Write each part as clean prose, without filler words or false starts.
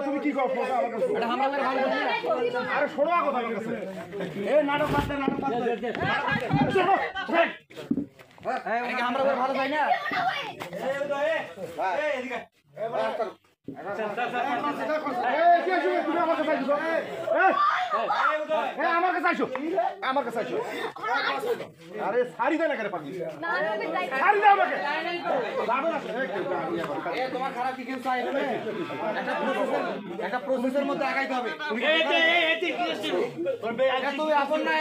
তুমি কি করো নাটক আমরা ভালো চাই না আমার কাছে আইসো আরে শাড়ি দেয় না কেন পাগলি শাড়ি দাও আমাকে তোমার খারাপ কি কেউ চাই একটা প্রসেসের মধ্যে আগাইতে হবে তুমি আপন না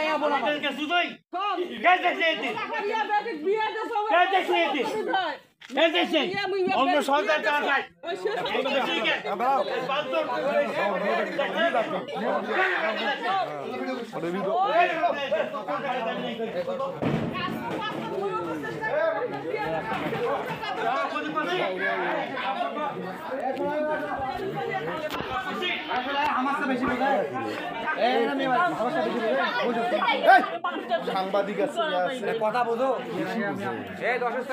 অন্য সরকার সাংবাদিক আছে কথা বোঝো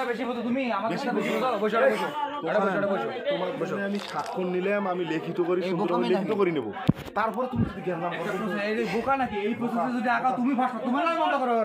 বেশি বোঝো তুমি আমার আমি স্বাক্ষর নিলাম আমি লিখিত করি লিখিত করে নেবো তারপরে তুমি যদি বোকা নাকি এই প্রসেসে যদি আঁকা তুমি ফাঁসো তোমার বন্ধ করার